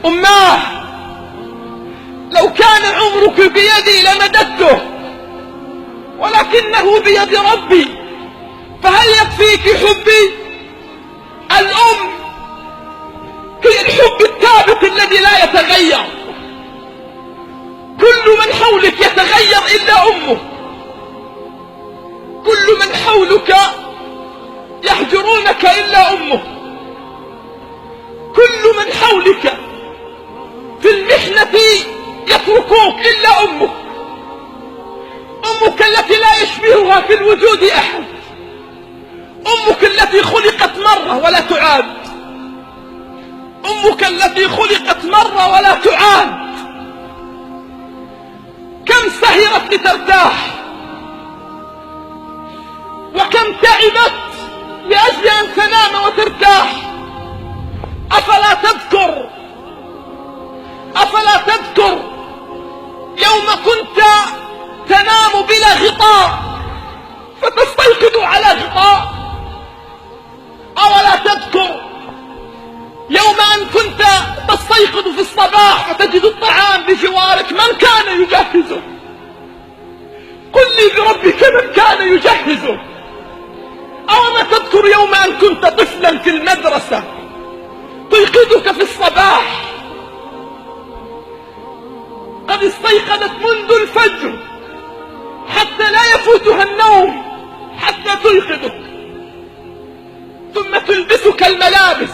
أماه، لو كان عمرك بيدي لمددته، ولكنه بيد ربي، فهل يكفيك حبي؟ الأم هي الحب الثابت الذي لا يتغير. كل من حولك يتغير إلا أمه، كل من حولك يهجرونك إلا أمه، كل من حولك في المحنة يتركوك إلا أمك. أمك التي لا يشبهها في الوجود أحد، أمك التي خلقت مرة ولا تعاد، أمك التي خلقت مرة ولا تعاد. كم سهرت لترتاح، وكم تعبت لأجل أن تنام وترتاح. أفلا تذكر يوم كنت تنام بلا غطاء فتستيقظ على غطاء؟ أولا تذكر يوم أن كنت تستيقظ في الصباح وتجد الطعام بجوارك؟ من كان يجهزه؟ قل لي بربك من كان يجهزه. أولا تذكر يوم أن كنت طفلا في المدرسة تيقظك في الصباح قد استيقظت منذ الفجر حتى لا يفوتها النوم حتى تيقظك، ثم تلبسك الملابس،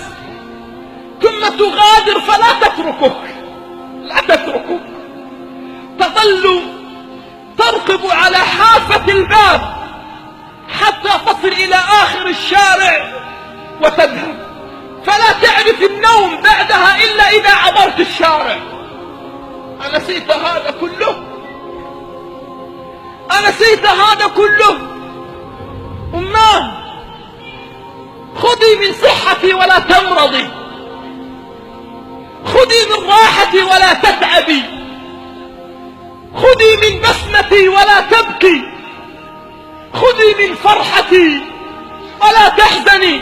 ثم تغادر فلا تتركك، تظل ترقب على حافة الباب حتى تصل إلى آخر الشارع وتذهب، فلا تعرف النوم بعدها إلا إذا عبرت الشارع. أنسيت هذا كله؟ أماه، خذي من صحتي ولا تمرضي، خذي من راحتي ولا تتعبي، خذي من بسمتي ولا تبكي، خذي من فرحتي ولا تحزني.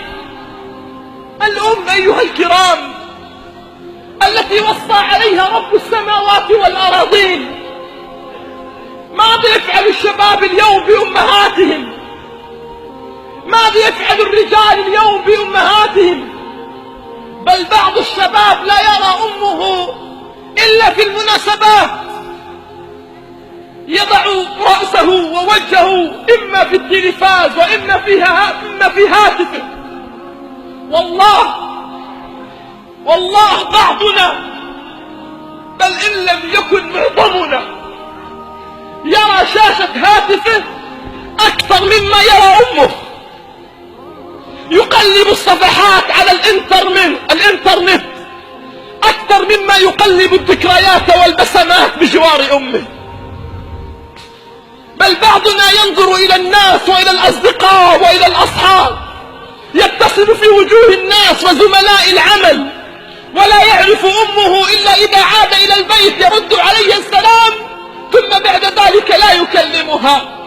الأم أيها الكرام التي وصى عليها رب السماوات والأراضين. ماذا يفعل الشباب اليوم بأمهاتهم؟ ماذا يفعل الرجال اليوم بأمهاتهم؟ بل بعض الشباب لا يرى أمه إلا في المناسبات، يضع رأسه ووجهه إما في التلفاز وإما في هاتفه. والله بعضنا بل إن لم يكن معظمنا يرى شاشة هاتفه أكثر مما يرى أمه، يقلب الصفحات على الإنترنت أكثر مما يقلب الذكريات والبسمات بجوار أمه. بل بعضنا ينظر إلى الناس وإلى الأصدقاء وإلى الأصحاب، يتصل في وجوه الناس وزملاء العمل، ولا يعرف أمه إلا إذا عاد إلى البيت يرد عليه السلام، ثم بعد ذلك لا يكلمها.